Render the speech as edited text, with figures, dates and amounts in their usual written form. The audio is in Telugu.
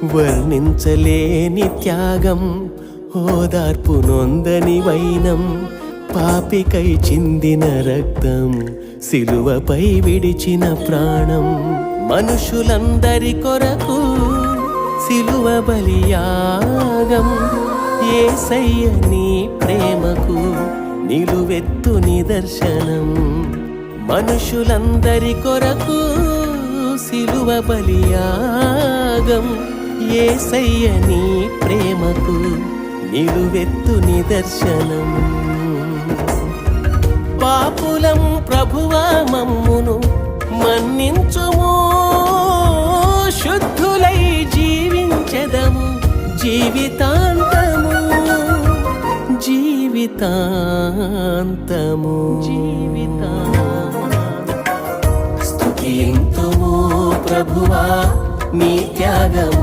వర్ణించలేని త్యాగం, ఓదార్పు నొందని వైనం, పాపికై చిందిన రక్తం, సిలువపై విడిచిన ప్రాణం. మనుషులందరి కొరకు సిలువ బలియాగం, యేసయ్య నీ ప్రేమకు నిలువెత్తు నిదర్శనం. మనుషులందరి కొరకు సిలువ బలియాగం, యేసయ్య నీ ప్రేమకు నిలువెత్తు నిదర్శనం. పాపులం ప్రభువా మమ్మును మన్నించుము, శుద్ధులై జీవించెదము జీవితాంతము, జీవితాంతము. స్తుతింతుము ప్రభువా నీ త్యాగము.